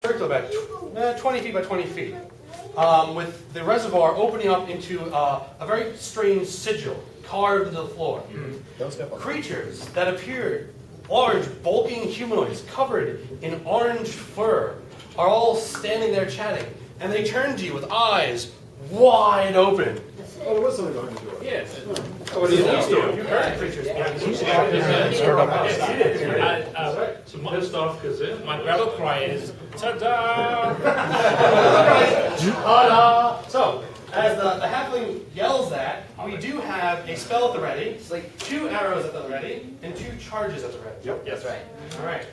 circle about 20 feet by 20 feet, with the reservoir opening up into a very strange sigil carved into the floor. Don't step on Creatures that appear large, bulking humanoids covered in orange fur are all standing there chatting, and they turn to you with eyes wide open. Oh, there was something behind the door. Yes. Oh, what do you know? You heard creatures. Some pissed off Kazin. My battle cry is ta-da! So, as the halfling yells that, we do have a spell at the ready. It's like 2 arrows at the ready and 2 charges at the ready. Yep. That's right. All right.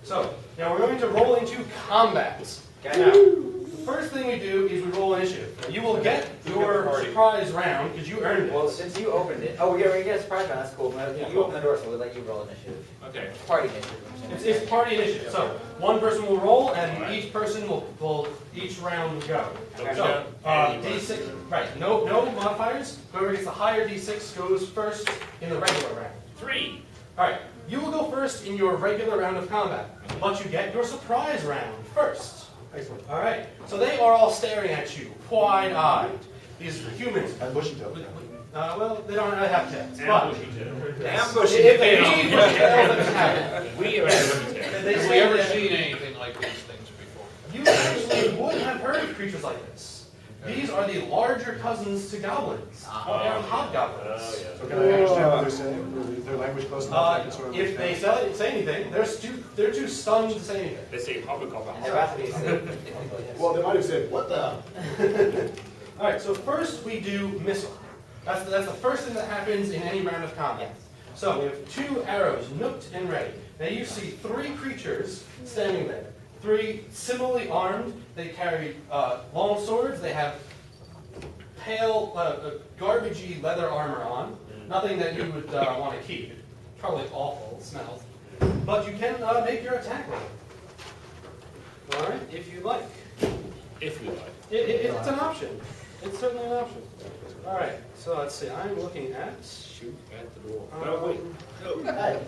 So now we're going to roll into combat. Okay. Now, the first thing we do is we roll initiative. You will get your surprise round because you earned it. Well, since you opened it, we get a surprise round. That's cool. You open the door, so we'll let you roll initiative. Okay. Party initiative. It's party initiative. So one person will roll, and each person will each round go. Okay. So D6, right? No modifiers. Whoever gets the higher D6 goes first in the regular round. 3. All right. You will go first in your regular round of combat, but you get your surprise round first. Excellent. All right. So they are all staring at you, wide-eyed. These humans. And bushy tail. Well, they don't really have tails. Ambush. If they need bushy tails, they can have it. We have They Have we ever seen anything like these things before? You actually would have heard of creatures like this. These are the larger cousins to goblins. They are hobgoblins. So can I understand what they're saying? Is their language close enough? I can sort of If they say anything, they're too stunned to say anything. They say hobgoblin. And they're about to be Well, they might have said, what the? All right. So first we do missile. That's the first thing that happens in any round of combat. So we have 2 arrows, nooked and ready. Now you see 3 creatures standing there. 3 similarly armed. They carry long swords. They have pale, garbagey leather armor on. Nothing that you would want to keep. Probably awful. It smells. But you can make your attack roll. All right, if you like. If we like. It's an option. It's certainly an option. All right. So let's see. I'm looking at. Shoot at the door. No, wait. No. I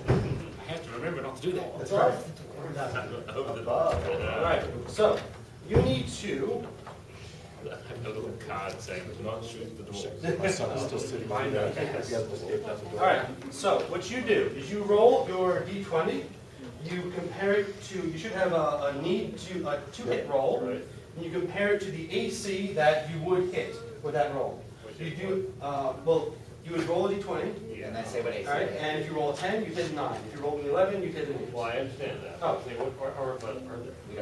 have to remember not to do that. That's right. All right. So you need to. I have a little card saying do not shoot the door. My son is still sitting behind that. He hasn't escaped out the door. All right. So what you do is you roll your d20. You compare it to. You should have a need to a 2-hit roll. Right. And you compare it to the AC that you would hit with that roll. You do. Well, you would roll a d20. And then say what AC. All right. And if you roll a 10, you hit a 9. If you roll an 11, you hit an 8. Well, I understand that. Oh. Say what are but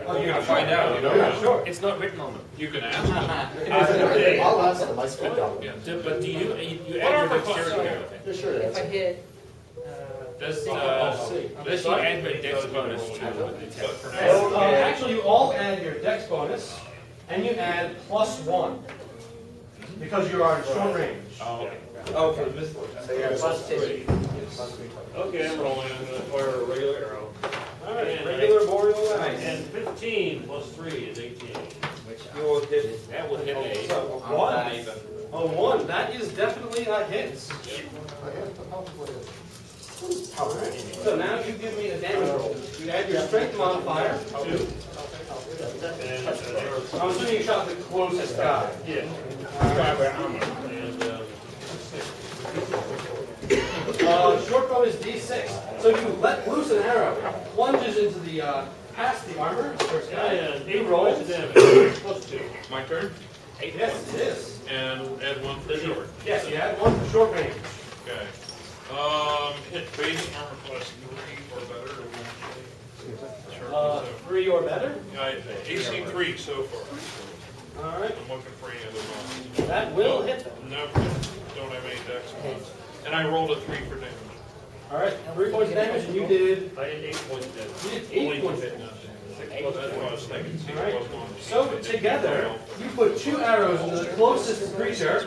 Oh, You gotta find out, you know? Yeah, sure. It's not written on them. You can ask them. I'll answer them. I spit down. Yeah. But do you add your dexterity or anything? Yeah, sure. If I hit, Does Oh, does he add my dex bonus to the attack? Actually, you all add your dex bonus, and you add +1 because you are in short range. Oh, okay. Oh, for the missile. So you're plus 2. Okay, I'm rolling. I'm going to fire a regular arrow. All right, And regular boreal And axe. 15 plus 3 is 18. Which You will hit. That would hit a. So, a 1. A 1. That is definitely a hit. All right. So now you give me a damage roll. You add your strength modifier. 2. I'm assuming you shot the closest guy. Yeah. Driver armor. And Short bow is D6. So you let loose an arrow, plunges into the past the armor. First guy. and He 8 rolls. points of damage. Plus 2. My turn? 8 Yes, points. it is. And add 1 for short. Yes, you add 1 for short range. Okay. Hit base armor plus 3 or better. Or 3 or better. AC 3 so far. All right. I'm looking for any other ones. That will hit them. No, don't have any dex ones. And I rolled a 3 for damage. All right. 3 points of damage, and you did. I did 8 points of damage. You did 8 points of damage. That's what I was thinking. 6 All right. plus 1. So together, you put 2 arrows into the closest creature,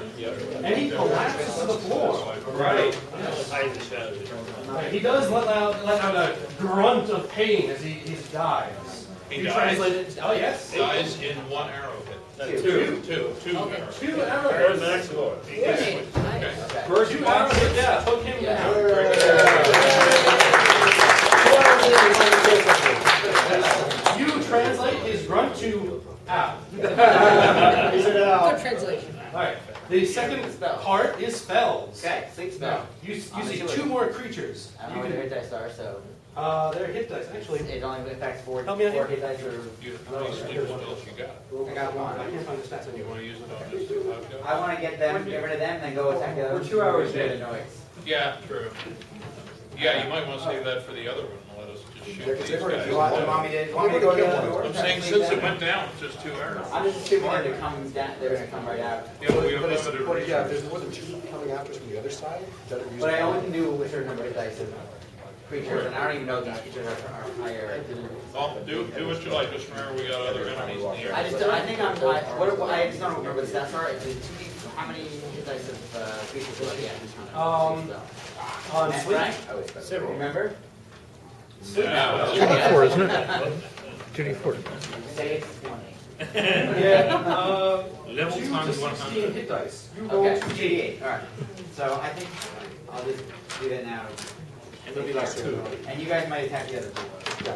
and he collapses to the floor. Right. Hide the shadow. He does let out a grunt of pain as he dies. He You dies? translate it. Oh yes. Dies in 1 arrow hit. 2. 2 arrows. 2 Arrows arrows. next door. okay, nice. First 2 arrows of death took him down. You translate his grunt to owl. Good translation. All right. The second part is spells. Okay, sleep spell. You see two more creatures. I don't know what their hit dice are, so They're hit dice, actually. it only affects four Help me out here. hit dice or How many sleep spells you got? I got one. I can't find the stats You anymore. wanna use it on just two hot guys? I want to get rid of them, and then go attack the other. We're 2 hours Get in. the noise. Yeah, true. Yeah, you might wanna save that for the other one, and let us just shoot these guys. You want me to go to the other door? I'm saying since it went down, it's just 2 arrows. I'm just assuming that it comes down, they're gonna come right out. Yeah, but we have But it's, limited but yeah, if resources. there's more than 2 coming after us from the other side, that it But I only can do a certain number of dice of creatures, and I don't even know if these creatures are higher. Oh, do what you like, just remember we got other enemies in the I area. just, I think I'm, I just don't remember what the stats are. It's a 2D, how many hit dice of creatures do I get? On sleep? Frank? Remember? Yeah. 2d4, isn't it? 2d4. Say it's 20. Yeah, Level 2 times to 100. 16 hit dice. You roll Okay, 2d8. 2d8, alright. So I think I'll just do that now. And it'll be like 2. And you guys might attack the other two.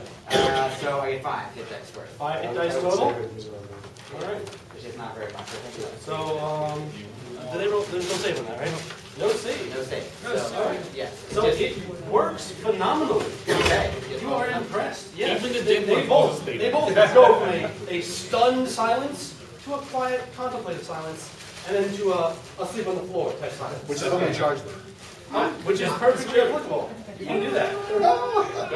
So I get 5 hit dice for it, 5 hit I dice would total? save it, these are on All right. which is not very much. So thank you. So, do they roll? There's no save on that, right? No save. No save. No save. Yes. So it works phenomenally. Okay. You are impressed. Yes. Even the They dick both one they both go from a stunned silence to a quiet, contemplative silence, and then to a asleep on the floor type silence. Which is how we charge them. Which is perfectly applicable. You can do that. Go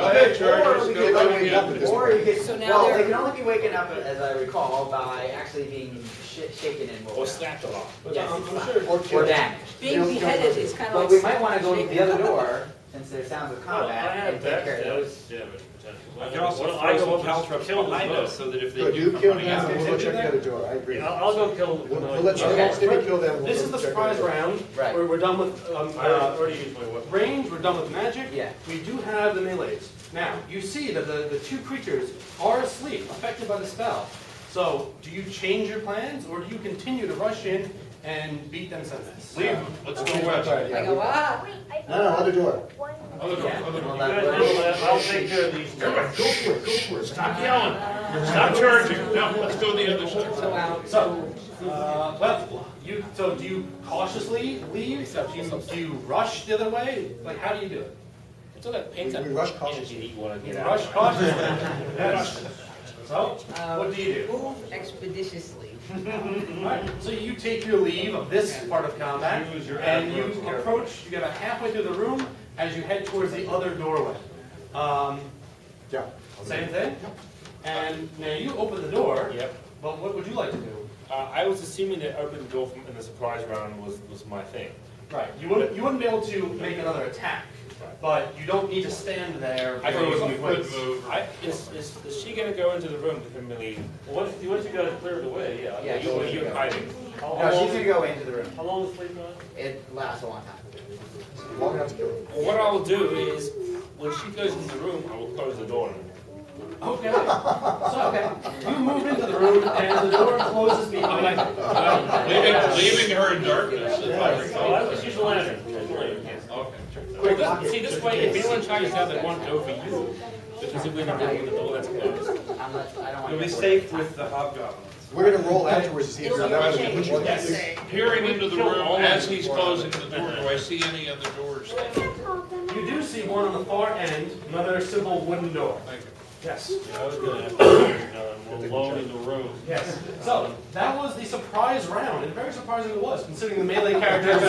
ahead, Chargers, go right ahead. Or you get, So now well, they're- they can only be waking up, as I recall, by actually being shaken and Or woken up. snapped a lot. But Yes. I'm sure. Or Or killed. damaged. Being beheaded is kind of like. But we might want to go to shaking the other up. door, since there's sounds of combat, and take care of those. I can also throw some caltrops behind us so that if they Good, do you come kill running them, after and us. we'll check the other door, I agree. I'll go kill. We'll let you, Okay. once they kill them, we'll This is go the check surprise the other door. round. Right. We're done with I already used my weapon. range, we're done with magic. Yeah. We do have the melees. Now, you see that the two creatures are asleep, affected by the spell. So, do you change your plans, or do you continue to rush in and beat them senseless? Leave them, let's go west. I go, ah. No, other door. Other door, Yeah. other door. Well, You that- guys handle that, I'll take care of these. Everybody, go for it, stop yelling, stop charging, no, let's go the other side. So out. So, do you cautiously leave? Do you rush the other way? Like, how do you do it? Until that paints We rush cautiously. you want to You get out. rush cautiously. Yes. So, what do you do? Move expeditiously. Alright, so you take your leave of this part of combat, Use your and you adverbs approach, you get about halfway through the room as you head towards the other doorway. Yeah. Same thing? And now you open the door, Yep. but what would you like to do? I was assuming that open the door in the surprise round was my thing. Right, you wouldn't be able to make another attack, but you don't need to stand there. I thought it was a very good close. move. Is she gonna go into the room to Emily? Once you guys clear it away, yeah. Yeah, You go you're in. hiding. How No, she's long? gonna go into the room. How long is sleep on? It lasts a long time. Long enough to kill them. What I will do is, when she goes into the room, I will close the door. Okay, so, you move into the room, and the door closes behind you. Leaving her in darkness, if I recall. She's a lantern. Okay. Well, see, this way, if anyone tries out, they won't go for you. Because if we're not open the door, that's closed. I'm not, I don't want You'll to. be safe with the hobgoblins. We're gonna roll afterwards to see if It'll you're be that changed, one. let's say. Peering into the room as he's closing the door, do I see any other doors? You do see one on the far end, another simple wooden door. Thank you. Yes. I was gonna have to alone in the room. Yes. So that was the surprise round, and very surprising it was, considering the melee characters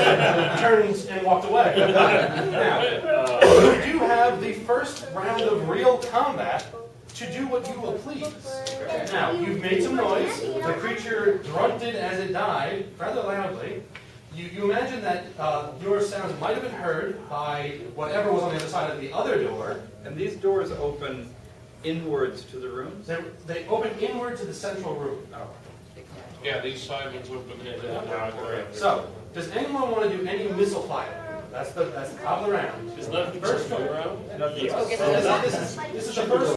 turned and walked away. Now, you do have the first round of real combat to do what you will please. Now, you've made some noise. The creature grunted as it died, rather loudly. You imagine that your sounds might have been heard by whatever was on the other side of the other door. And these doors open inwards to the rooms? They open inward to the central room. Yeah, these side ones open. So, does anyone want to do any missile fire? That's the top of the round. Is nothing First go around? Let's go get So the- this is the first